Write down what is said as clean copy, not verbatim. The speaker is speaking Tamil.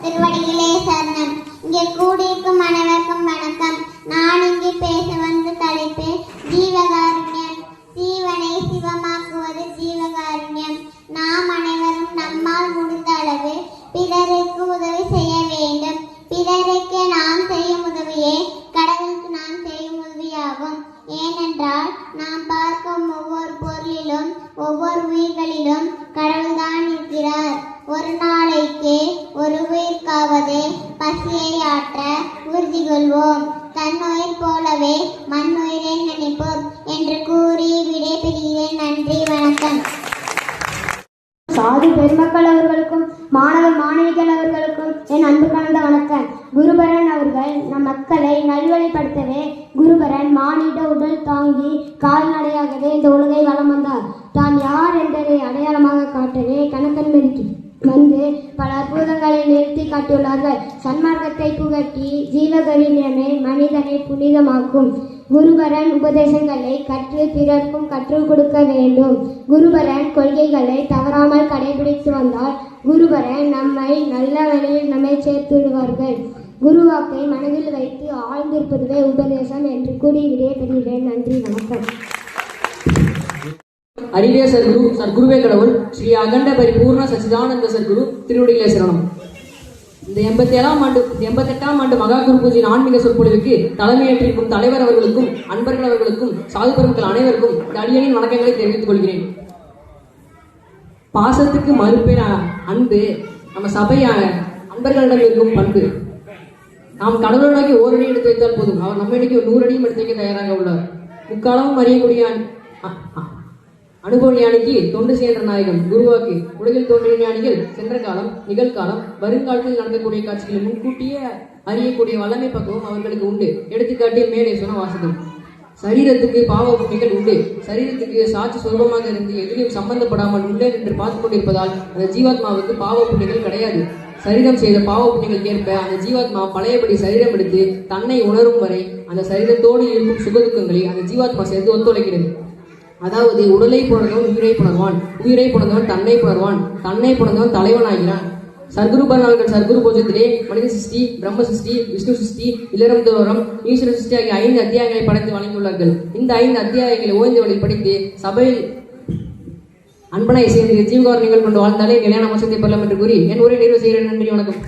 திருவடிகளே சரணம். இங்கே கூடியிருக்கும் அனைவருக்கும் வணக்கம். நான் இங்கே பேச வந்த தலைப்பு ஜீவகாருண்யம். ஜீவனை சிவமாக்குவது ஜீவகாருண்யம். நாம் அனைவரும் நம்மால் முடிந்த அளவு பிறருக்கு உதவி செய்ய வேண்டும். பிறருக்கு நாம் செய்யும் உதவியே கடவுளுக்கு நாம் செய்யும் உதவியாகும். ஏனென்றால் நாம் பார்க்கும் ஒவ்வொரு பொருளிலும் ஒவ்வொரு உயிர்களிலும் கடவுள்தான் இருக்கிறார். ஒரு நாளைக்கு ஒரு உயிர்க்காவது பசியை ஆற்ற உறுதி கொள்வோம். தன்னுயிர் போலவே மண்ணுயிரை நினைப்போம் என்று கூறி விடைபெறுகிறேன். நன்றி, வணக்கம். சாதி பெருமக்கள் அவர்களுக்கும் மாணவ மாணவிகள் அவர்களுக்கும் என் அன்பு கலந்த வணக்கம். குருபரன் அவர்கள் நம் மக்களை நல்வழிப்படுத்தவே குருபரன் மானிட உடல் தாங்கி கால்நடையாகவே இந்த உலகை வலம் வந்தார். தான் யார் என்பதை அடையாளமாக காட்டவே கணக்கன் வந்து பல அற்புதங்களை நிறுத்தி காட்டியுள்ளார்கள். சன்மார்க்கத்தை புகட்டி ஜீவகருண்யமே மனிதனை புனிதமாக்கும். குருபரன் உபதேசங்களை கற்று பிறர்க்கும் கற்றுக் கொடுக்க வேண்டும். குருபரன் கொள்கைகளை தவறாமல் கடைபிடித்து வந்தால் குருபரன் நம்மை நல்ல வழியில் நம்மை சேர்த்து விடுவார்கள். குருவாக்கை மனதில் வைத்து ஆழ்ந்திருப்பதுவே உபதேசம் என்று கூறி விடைபெறுகிறேன். நன்றி, வணக்கம். அறிவே சர்க்குரு, சர்க்குருவே கடவுள், ஸ்ரீ அகண்ட பரிபூர்ண சச்சிதானந்த சர்க்குரு திருவடிகளே சரணம். இந்த 88ஆம் ஆண்டு மகா குரு பூஜையின் ஆன்மீக சொற்பொழிவுக்கு தலைமையேற்றிருக்கும் தலைவர் அவர்களுக்கும் அன்பர்கள் அவர்களுக்கும் சாது பெருமக்கள் அனைவருக்கும் இந்த அடியனின் வணக்கங்களை தெரிவித்துக் கொள்கிறேன். பாசத்துக்கு மறுப்பேன் அன்பு நம்ம சபையான அன்பர்களிடம் இருக்கும் பண்பு. நாம் கடவுளை நோக்கி ஓரடி எடுத்து வைத்தால் போதும், அவர் நம்ம இன்னைக்கு 100 அடியும் எடுத்து வைக்க தயாராக உள்ளார். முக்காலமும் அறியக்கூடிய அனுபவ ஞானிக்கு தொண்டு செய்கின்ற நாயகம் குருவாக்கு உலகில் தோன்றிய ஞானிகள் சென்ற காலம், நிகழ்காலம், வருங்காலத்தில் நடக்கக்கூடிய காட்சிகளை முன்கூட்டியே அறியக்கூடிய வல்லமை பக்குவம் அவர்களுக்கு உண்டு. எடுத்துக்காட்டிய மேலே சொன்ன வாசகம். சரீரத்துக்கு பாவ புண்ணிகள் உண்டு. சரீரத்துக்கு சாட்சி சுலபமாக இருந்து எதிலையும் சம்பந்தப்படாமல் உள்ளே என்று பார்த்து கொண்டிருப்பதால் அந்த ஜீவாத்மாவுக்கு பாவ புண்ணிகள் கிடையாது. சரீரம் செய்த பாவ புண்ணிகள் ஏற்ப அந்த ஜீவாத்மா பழையபடி சரீரம் எடுத்து தன்னை உணரும் வரை அந்த சரீரத்தோடு இருக்கும் சுகதுக்கங்களை அந்த ஜீவாத்மா சேர்ந்து ஒத்துழைக்கிறது. அதாவது உடலை புணர்ந்தவன் உயிரை புணர்வான், உயிரை புணர்ந்தவன் தன்னை புணர்வான், தன்னை புணர்ந்தவன் தலைவன் ஆகிறான். சர்க்குரு பரநாள்கள் சர்க்குரு போஜத்திலே மனித சிருஷ்டி, பிரம்ம சிருஷ்டி, விஷ்ணு சிருஷ்டி, இளரம் தோரம், ஈஸ்வர சிருஷ்டி ஆகிய 5 அத்தியாயங்களை படைத்து வழங்கியுள்ளார்கள். இந்த 5 அத்தியாயங்களை ஓய்ந்தவளை படித்து சபையில் அன்பனை சேர்ந்து ஜீவகாரணிகள் கொண்டு வாழ்ந்தாலே நிலையான மோசத்தை பெறலாம் என்று கூறி என் உரை நிறைவு செய்கிறேன். நன்றி, வணக்கம்.